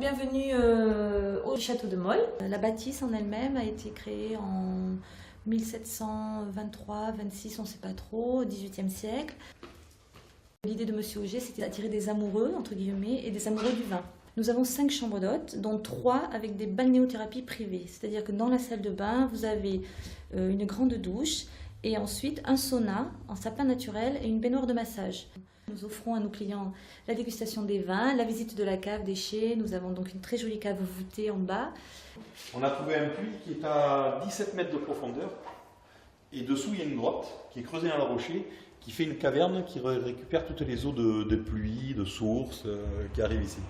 Bienvenue au château de Molles. La bâtisse en elle-même a été créée en 1723-26, on ne sait pas trop, au XVIIIe siècle. L'idée de Monsieur Auger, c'était d'attirer des amoureux, entre guillemets, et des amoureux du vin. Nous avons 5 chambres d'hôtes, dont 3 avec des balnéothérapies privées. C'est-à-dire que dans la salle de bain, vous avez une grande douche et ensuite un sauna en sapin naturel et une baignoire de massage. Nous offrons à nos clients la dégustation des vins, la visite de la cave des chais. Nous avons donc une très jolie cave voûtée en bas. On a trouvé un puits qui est à 17 mètres de profondeur et dessous il y a une grotte qui est creusée dans le rocher qui fait une caverne qui récupère toutes les eaux de pluie, de source qui arrivent ici.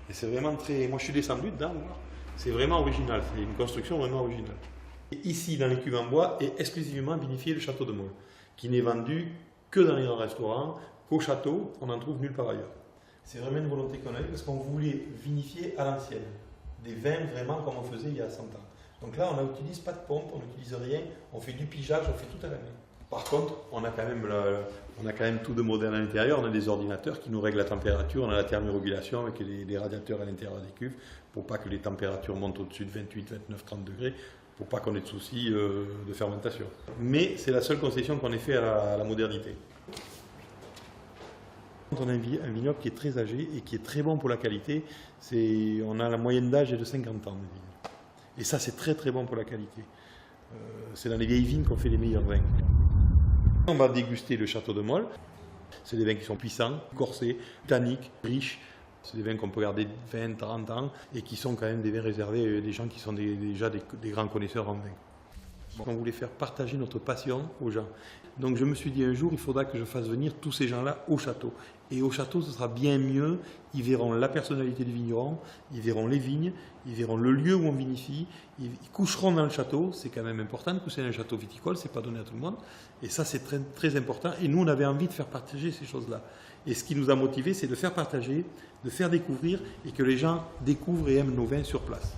Et c'est vraiment très... Moi je suis descendu dedans, c'est vraiment original, c'est une construction vraiment originale. Et ici dans les cuves en bois est exclusivement vinifié le château de Molles, qui n'est vendu que dans les grands restaurants, qu'au château, on n'en trouve nulle part ailleurs. C'est vraiment une volonté qu'on a eue parce qu'on voulait vinifier à l'ancienne, des vins vraiment comme on faisait il y a 100 ans. Donc là, on n'utilise pas de pompe, on n'utilise rien, on fait du pigeage, on fait tout à la main. Par contre, on a quand même tout de moderne à l'intérieur, on a des ordinateurs qui nous règlent la température, on a la thermorégulation avec des radiateurs à l'intérieur des cuves pour pas que les températures montent au-dessus de 28, 29, 30 degrés, pour pas qu'on ait de soucis de fermentation. Mais c'est la seule concession qu'on ait fait à la modernité. On a un vignoble qui est très âgé et qui est très bon pour la qualité. On a la moyenne d'âge de 50 ans. Et ça, c'est très très bon pour la qualité. C'est dans les vieilles vignes qu'on fait les meilleurs vins. On va déguster le château de Molles. C'est des vins qui sont puissants, corsés, tanniques, riches. C'est des vins qu'on peut garder 20, 30 ans et qui sont quand même des vins réservés à des gens qui sont déjà des grands connaisseurs en vin. On voulait faire partager notre passion aux gens. Donc je me suis dit un jour, il faudra que je fasse venir tous ces gens-là au château. Et au château, ce sera bien mieux. Ils verront la personnalité du vigneron, ils verront les vignes, ils verront le lieu où on vinifie, ils coucheront dans le château. C'est quand même important de coucher dans un château viticole, c'est pas donné à tout le monde. Et ça, c'est très, très important. Et nous, on avait envie de faire partager ces choses-là. Et ce qui nous a motivés, c'est de faire partager, de faire découvrir et que les gens découvrent et aiment nos vins sur place.